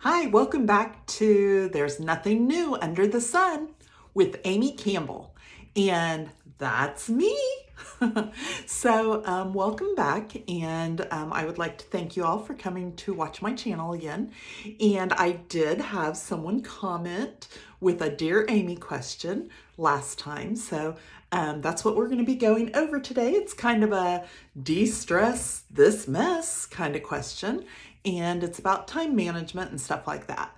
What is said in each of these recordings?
Hi, welcome back to There's Nothing New Under the Sun with Amy Campbell. And that's me. Welcome back. And I would like to thank you all for coming to watch my channel again. And I did have someone comment with a Dear Amy question last time. That's what we're going to be going over today. It's kind of a de-stress this mess kind of question. And it's about time management and stuff like that.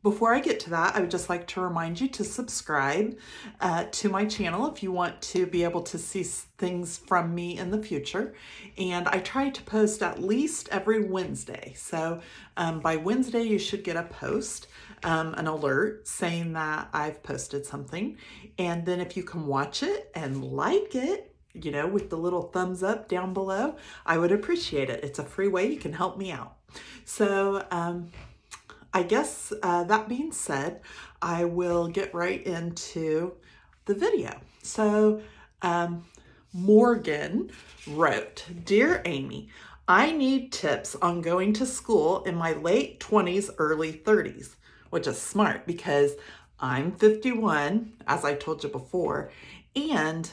Before I get to that, I would just like to remind you to subscribe to my channel if you want to be able to see things from me in the future. And I try to post at least every Wednesday. By Wednesday, you should get a post, an alert saying that I've posted something. And then if you can watch it and like it, with the little thumbs up down below, I would appreciate it. It's a free way you can help me out. I guess that being said, I will get right into the video. Morgan wrote, Dear Amy, I need tips on going to school in my late 20s, early 30s, which is smart because I'm 51, as I told you before, and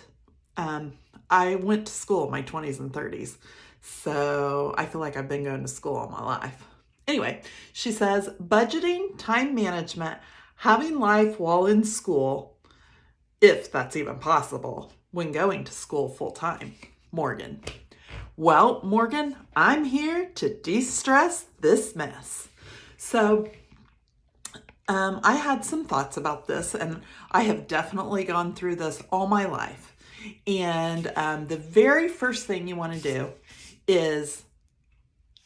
I went to school in my 20s and 30s, so I feel like I've been going to school all my life. Anyway, she says, budgeting, time management, having life while in school, if that's even possible, when going to school full time. Morgan. Well, Morgan, I'm here to de-stress this mess. I had some thoughts about this, and I have definitely gone through this all my life. And the very first thing you want to do is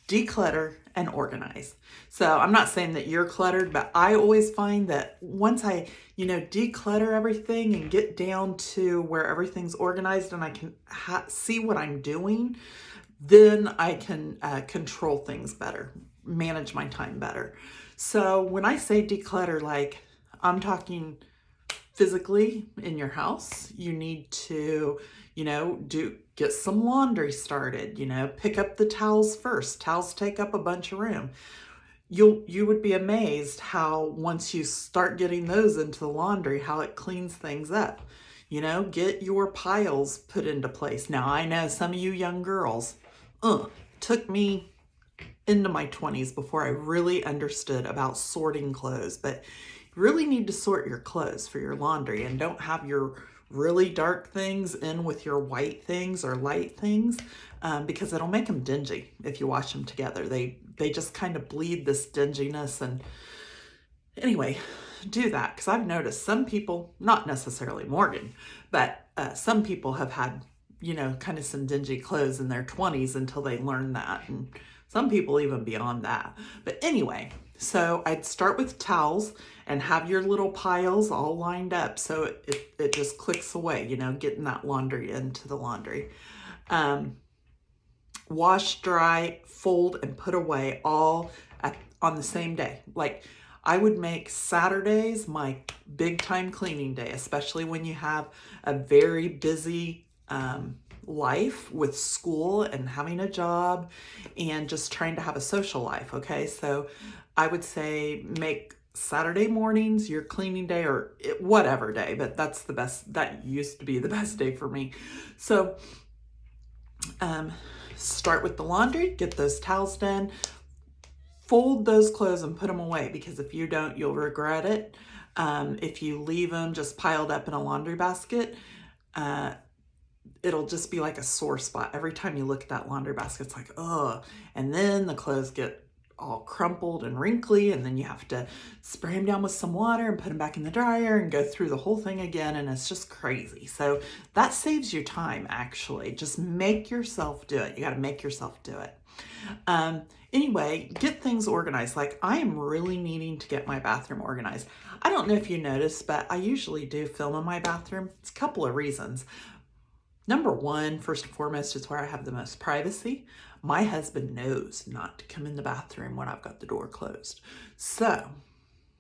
declutter and organize. So I'm not saying that you're cluttered, but I always find that once I, declutter everything and get down to where everything's organized and I can see what I'm doing, then I can control things better, manage my time better. So when I say declutter, I'm talking physically in your house. You need to, get some laundry started, pick up the towels first. Towels take up a bunch of room. You would be amazed how once you start getting those into the laundry, how it cleans things up. Get your piles put into place. Now, I know some of you young girls, took me into my 20s before I really understood about sorting clothes, but you really need to sort your clothes for your laundry and don't have your really dark things in with your white things or light things, because it'll make them dingy if you wash them together. They just kind of bleed this dinginess. And anyway, do that, because I've noticed some people, not necessarily Morgan, but some people have had, kind of some dingy clothes in their 20s until they learn that. And some people even beyond that. But anyway, so I'd start with towels and have your little piles all lined up so it just clicks away, getting that laundry into the laundry. Wash, dry, fold, and put away all on the same day. I would make Saturdays my big time cleaning day, especially when you have a very busy life with school and having a job and just trying to have a social life. Okay, so I would say make Saturday mornings your cleaning day, or whatever day, but that's the best. That used to be the best day for me. So start with the laundry, get those towels done, fold those clothes and put them away, because if you don't, you'll regret it. If you leave them just piled up in a laundry basket, it'll just be like a sore spot. Every time you look at that laundry basket, it's like, ugh. And then the clothes get all crumpled and wrinkly, and then you have to spray them down with some water and put them back in the dryer and go through the whole thing again, and it's just crazy. So that saves you time, actually. Just make yourself do it. You got to make yourself do it. Anyway, get things organized. I am really needing to get my bathroom organized. I don't know if you noticed, but I usually do film in my bathroom. It's a couple of reasons. Number one, first and foremost, is where I have the most privacy. My husband knows not to come in the bathroom when I've got the door closed. So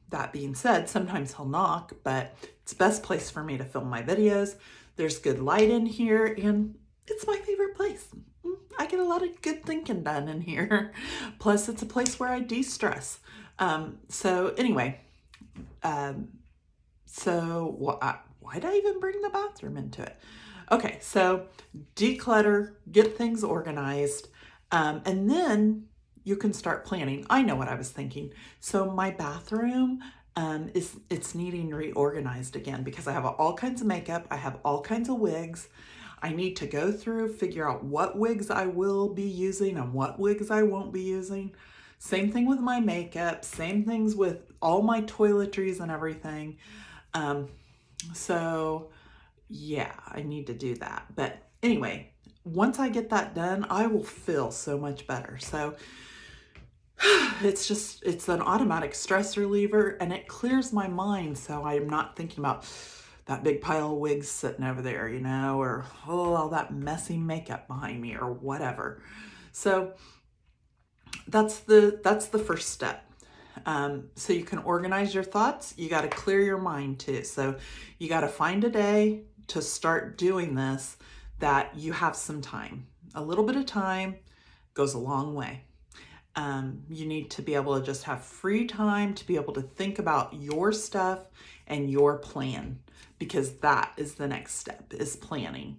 that being said, sometimes he'll knock, but it's the best place for me to film my videos. There's good light in here, and it's my favorite place. I get a lot of good thinking done in here. Plus, it's a place where I de-stress. So anyway, um, why did I even bring the bathroom into it? Okay, so declutter, get things organized, and then you can start planning. I know what I was thinking. So my bathroom it's needing reorganized again because I have all kinds of makeup. I have all kinds of wigs. I need to go through, figure out what wigs I will be using and what wigs I won't be using. Same thing with my makeup, same things with all my toiletries and everything. Um, so yeah, I need to do that. But anyway, once I get that done, I will feel so much better. So it's an automatic stress reliever and it clears my mind. So I'm not thinking about that big pile of wigs sitting over there, or all that messy makeup behind me or whatever. So that's the first step. So you can organize your thoughts. You got to clear your mind too. So you got to find a day to start doing this that you have some time. A little bit of time goes a long way. You need to be able to just have free time to be able to think about your stuff and your plan, because that is the next step, is planning.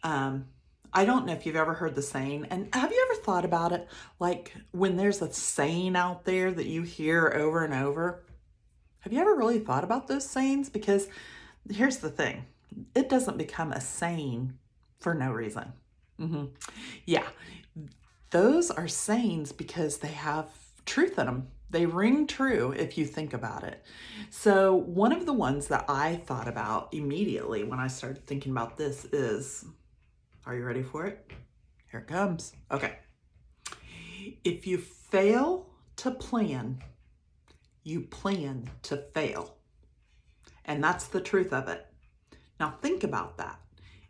I don't know if you've ever heard the saying, and have you ever thought about it? Like when there's a saying out there that you hear over and over, have you ever really thought about those sayings? Because here's the thing, it doesn't become a saying for no reason. Yeah, those are sayings because they have truth in them. They ring true if you think about it. So one of the ones that I thought about immediately when I started thinking about this is, are you ready for it? Here it comes. Okay. If you fail to plan, you plan to fail. And that's the truth of it. Now think about that.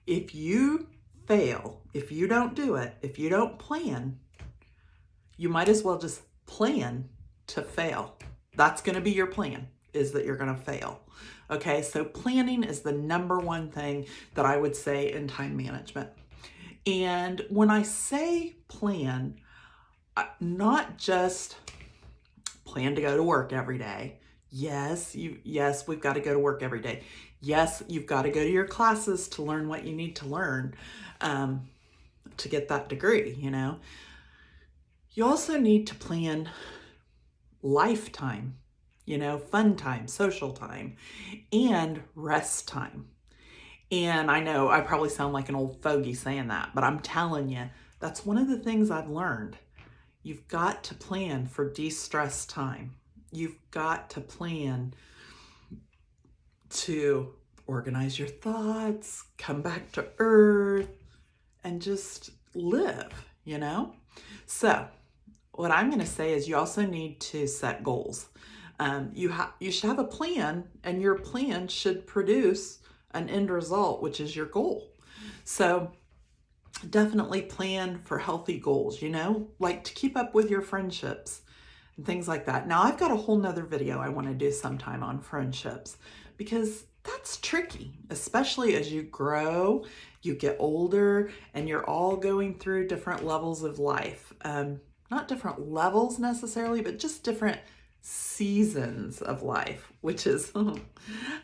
If you fail, if you don't do it, if you don't plan, you might as well just plan to fail. That's going to be your plan, is that you're going to fail. Okay, so planning is the number one thing that I would say in time management. And when I say plan, not just plan to go to work every day. Yes, we've got to go to work every day. Yes, you've got to go to your classes to learn what you need to learn to get that degree, You also need to plan lifetime, fun time, social time, and rest time. And I know I probably sound like an old fogey saying that, but I'm telling you, that's one of the things I've learned. You've got to plan for de-stress time. You've got to plan to organize your thoughts, come back to earth, and just live, So what I'm going to say is you also need to set goals. You should have a plan, and your plan should produce an end result, which is your goal. So definitely plan for healthy goals, like to keep up with your friendships and things like that. Now I've got a whole nother video I want to do sometime on friendships, because that's tricky, especially as you grow, you get older, and you're all going through different levels of life. Not different levels necessarily, but just different seasons of life, which is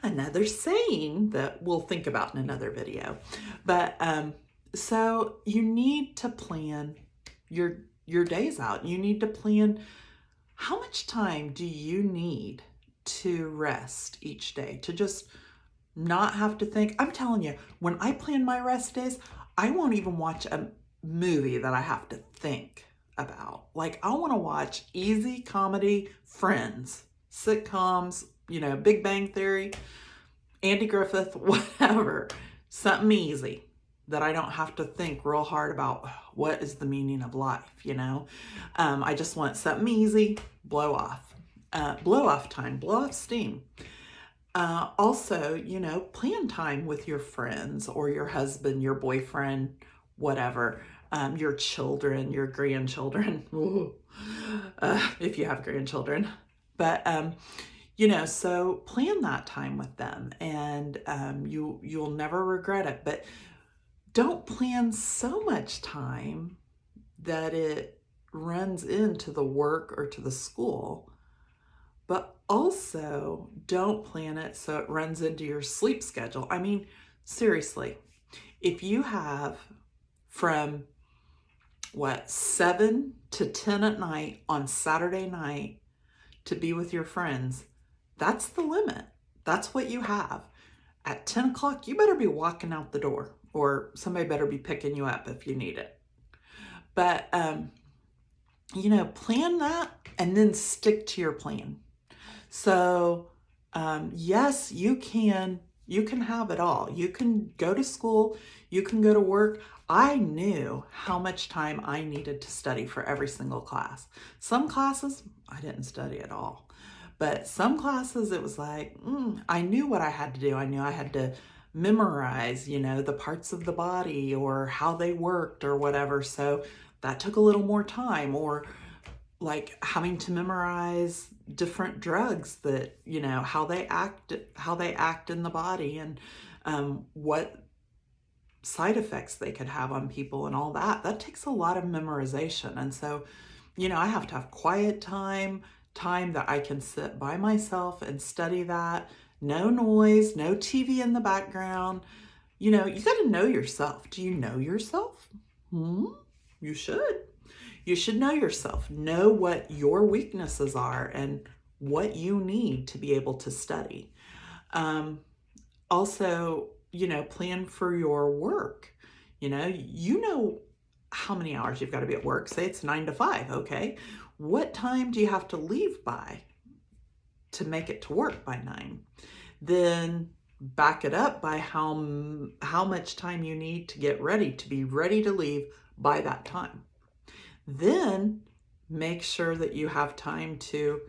another saying that we'll think about in another video. But so you need to plan your days out. You need to plan how much time do you need to rest each day, to just not have to think. I'm telling you, when I plan my rest days, I won't even watch a movie that I have to think about. Like, I want to watch easy comedy, Friends, sitcoms, Big Bang Theory, Andy Griffith, whatever. Something easy that I don't have to think real hard about what is the meaning of life, I just want something easy, blow off time, blow off steam. Also, plan time with your friends or your husband, your boyfriend, whatever, your children, your grandchildren, if you have grandchildren. But, so plan that time with them, and you'll never regret it. But don't plan so much time that it runs into the work or to the school, but also don't plan it so it runs into your sleep schedule. I mean, seriously, if you have from 7 to 10 at night on Saturday night to be with your friends, that's the limit. That's what you have. At 10 o'clock, you better be walking out the door, or somebody better be picking you up if you need it. But, plan that and then stick to your plan. So, yes, you can have it all. You can go to school, you can go to work. I knew how much time I needed to study for every single class. Some classes, I didn't study at all. But some classes, it was like, I knew what I had to do. I knew I had to memorize, the parts of the body or how they worked or whatever. So that took a little more time, or like having to memorize different drugs that, how they act in the body, and what side effects they could have on people and all that. That takes a lot of memorization. And so, I have to have quiet time that I can sit by myself and study that. No noise, no TV in the background. You got to know yourself. Do you know yourself? You should. You should know yourself. Know what your weaknesses are and what you need to be able to study. Also, plan for your work. You know how many hours you've got to be at work. Say it's 9 to 5, okay? What time do you have to leave by to make it to work by 9? Then back it up by how much time you need to get ready, to be ready to leave by that time. Then make sure that you have time to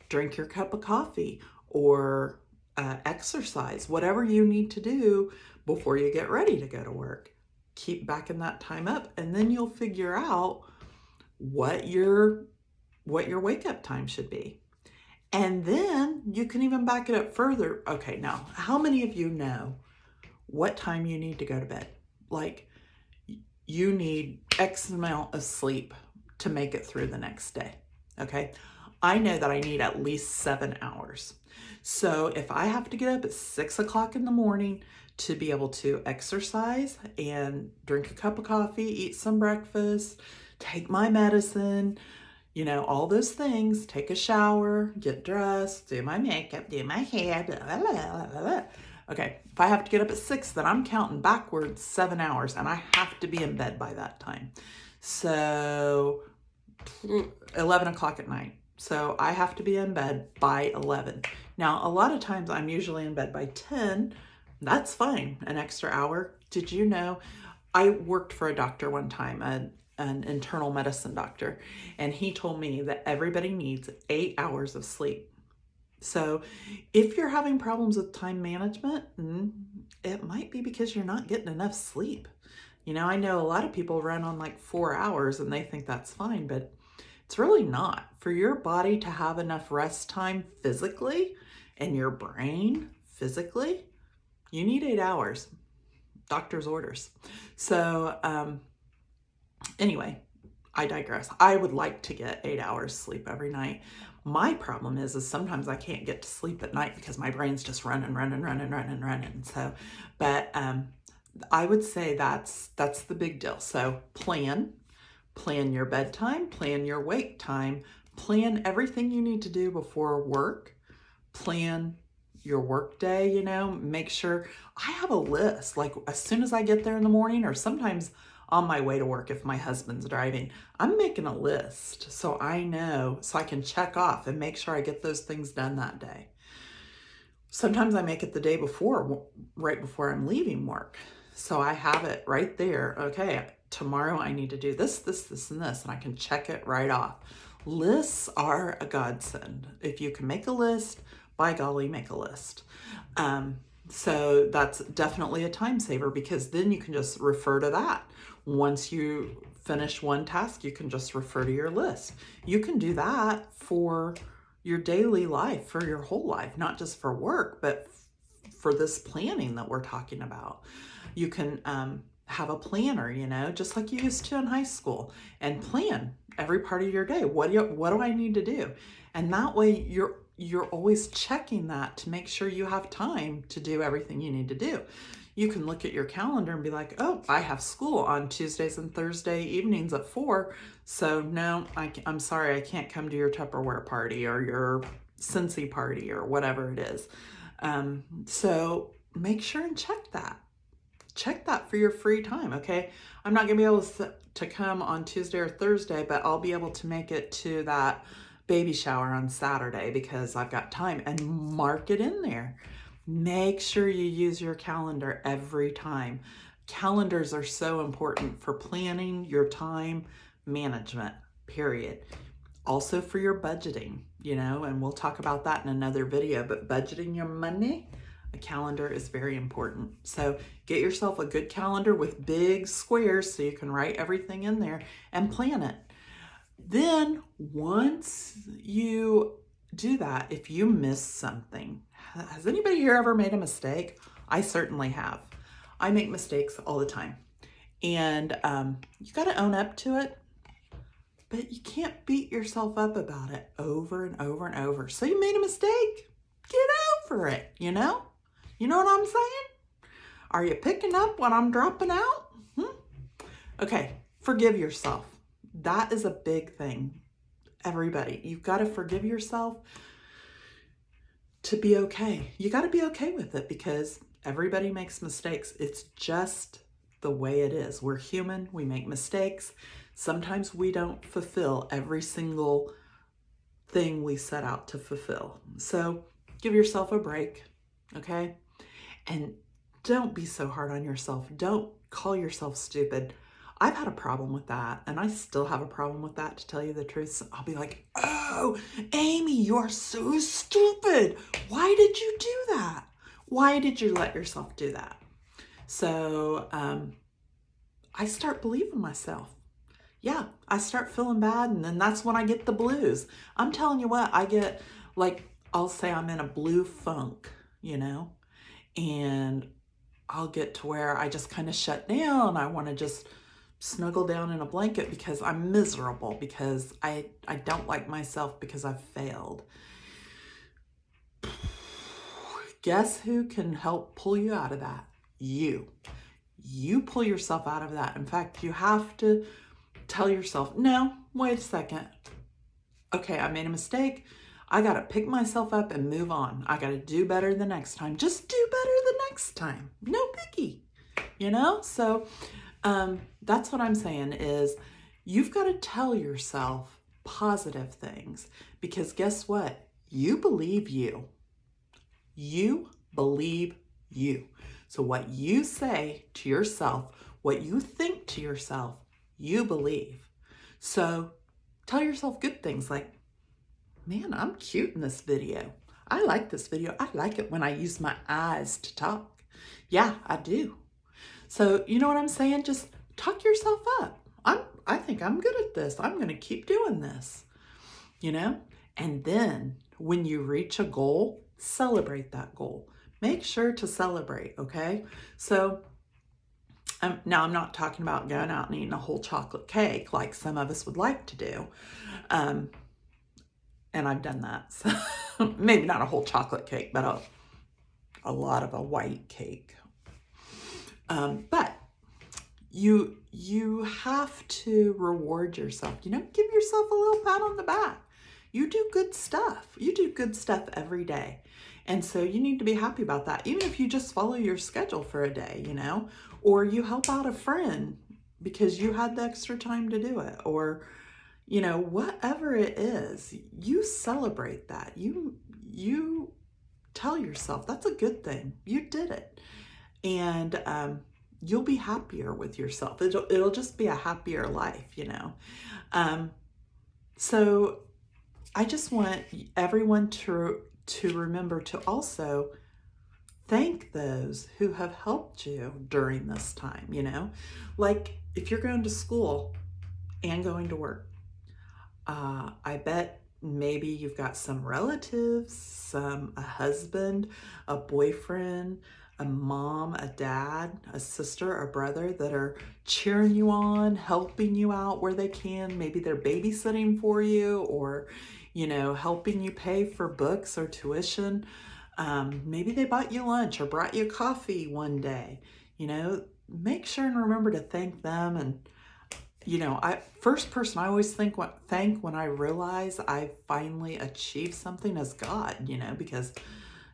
drink your cup of coffee or exercise, whatever you need to do before you get ready to go to work. Keep backing that time up, and then you'll figure out what your wake up time should be. And then you can even back it up further. Okay, now, how many of you know what time you need to go to bed? Like, you need X amount of sleep to make it through the next day, okay? I know that I need at least 7 hours. So if I have to get up at 6 o'clock in the morning to be able to exercise and drink a cup of coffee, eat some breakfast, take my medicine, all those things, take a shower, get dressed, do my makeup, do my hair, blah, blah, blah, blah, blah. Okay, if I have to get up at 6, then I'm counting backwards 7 hours, and I have to be in bed by that time. So 11 o'clock at night. So I have to be in bed by 11. Now, a lot of times I'm usually in bed by 10. That's fine, an extra hour. Did you know, I worked for a doctor one time, an internal medicine doctor, and he told me that everybody needs 8 hours of sleep. So if you're having problems with time management, it might be because you're not getting enough sleep. I know a lot of people run on like 4 hours and they think that's fine, but it's really not. For your body to have enough rest time physically and your brain physically, you need 8 hours. Doctor's orders. So anyway, I digress. I would like to get 8 hours sleep every night. My problem is sometimes I can't get to sleep at night because my brain's just running. So, but I would say that's the big deal. So plan your bedtime, plan your wake time, plan everything you need to do before work, plan your work day, make sure I have a list. Like as soon as I get there in the morning, or sometimes on my way to work if my husband's driving, I'm making a list so I know, so I can check off and make sure I get those things done that day. Sometimes I make it the day before, right before I'm leaving work. So I have it right there. Okay, tomorrow I need to do this, and this, and I can check it right off. Lists are a godsend. If you can make a list, by golly, make a list. So that's definitely a time saver, because then you can just refer to that. Once you finish one task, you can just refer to your list. You can do that for your daily life, for your whole life, not just for work, but for this planning that we're talking about. You can have a planner, you know, just like you used to in high school, and plan every part of your day. What do I need to do? And that way you're always checking that to make sure you have time to do everything you need to do. You can look at your calendar and be like, oh, I have school on Tuesdays and Thursday evenings at 4. So no, I'm sorry, I can't come to your Tupperware party or your Scentsy party or whatever it is. So make sure and check that. Check that for your free time, okay? I'm not gonna be able to come on Tuesday or Thursday, but I'll be able to make it to that baby shower on Saturday because I've got time, and mark it in there. Make sure you use your calendar every time. Calendars are so important for planning your time management, period. Also for your budgeting, you know, and we'll talk about that in another video, but budgeting your money, a calendar is very important. So get yourself a good calendar with big squares so you can write everything in there and plan it. Then once you do that, if you miss something, has anybody here ever made a mistake? I certainly have. I make mistakes all the time. And you got to own up to it, but you can't beat yourself up about it over and over and over. So you made a mistake, get over it, you know? You know what I'm saying? Are you picking up what I'm dropping out? Okay, forgive yourself. That is a big thing. Everybody, you've got to forgive yourself to be okay. You got to be okay with it because everybody makes mistakes. It's just the way it is. We're human. We make mistakes. Sometimes we don't fulfill every single thing we set out to fulfill. So give yourself a break, okay? And don't be so hard on yourself. Don't call yourself stupid. I've had a problem with that, and I still have a problem with that, to tell you the truth. So I'll be like, oh, Amy, you're so stupid. Why did you do that? Why did you let yourself do that? So I start believing myself. Yeah, I start feeling bad, and then that's when I get the blues. I'm telling you what, I get, like, I'll say I'm in a blue funk, you know, and I'll get to where I just kind of shut down. I want to just snuggle down in a blanket because I'm miserable, because I don't like myself, because I've failed. Guess who can help pull you out of that? You. You pull yourself out of that. In fact, you have to tell yourself, no, wait a second. Okay, I made a mistake. I got to pick myself up and move on. I got to do better the next time. Just do better the next time. No biggie, you know? So that's what I'm saying is you've got to tell yourself positive things, because guess what? You believe you. You believe you. So what you say to yourself, what you think to yourself, you believe. So tell yourself good things like, man, I'm cute in this video. I like this video. I like it when I use my eyes to talk. Yeah, I do. So you know what I'm saying? Just talk yourself up. I think I'm good at this. I'm going to keep doing this, you know? And then when you reach a goal, celebrate that goal. Make sure to celebrate, okay? So now I'm not talking about going out and eating a whole chocolate cake like some of us would like to do. And I've done that. So maybe not a whole chocolate cake, but a lot of a white cake. But you have to reward yourself, you know, give yourself a little pat on the back. You do good stuff. You do good stuff every day. And so you need to be happy about that. Even if you just follow your schedule for a day, you know, or you help out a friend because you had the extra time to do it, or, you know, whatever it is, you celebrate that. You tell yourself that's a good thing. You did it. And, you'll be happier with yourself. It'll just be a happier life, you know? So I just want everyone to remember to also thank those who have helped you during this time, you know? Like if you're going to school and going to work, I bet maybe you've got some relatives, a husband, a boyfriend, a mom, a dad, a sister, a brother that are cheering you on, helping you out where they can. Maybe they're babysitting for you, or, you know, helping you pay for books or tuition. Maybe they bought you lunch or brought you coffee one day. You know, make sure and remember to thank them. And, you know, first person I always thank when I realize I finally achieved something as God, you know, because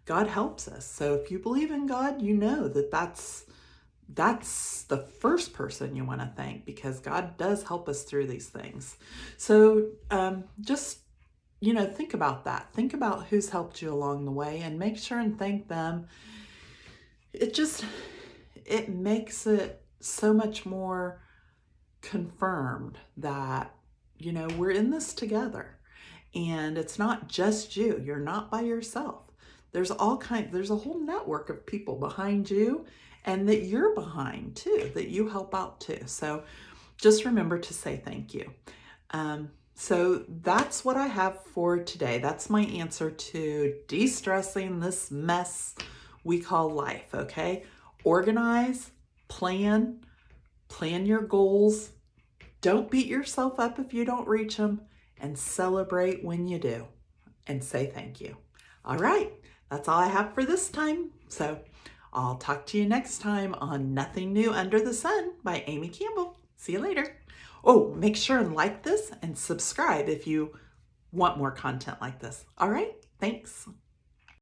God helps us. So if you believe in God, you know that that's the first person you want to thank, because God does help us through these things. So just, you know, think about that. Think about who's helped you along the way and make sure and thank them. It makes it so much more confirmed that, you know, we're in this together, and it's not just you. You're not by yourself. There's a whole network of people behind you, and that you're behind too, that you help out too. So just remember to say thank you. So that's what I have for today. That's my answer to de-stressing this mess we call life, okay? Organize, plan your goals. Don't beat yourself up if you don't reach them, and celebrate when you do, and say thank you. All right, that's all I have for this time. So I'll talk to you next time on Nothing New Under the Sun by Amy Campbell. See you later. Oh, make sure and like this and subscribe if you want more content like this. All right, thanks.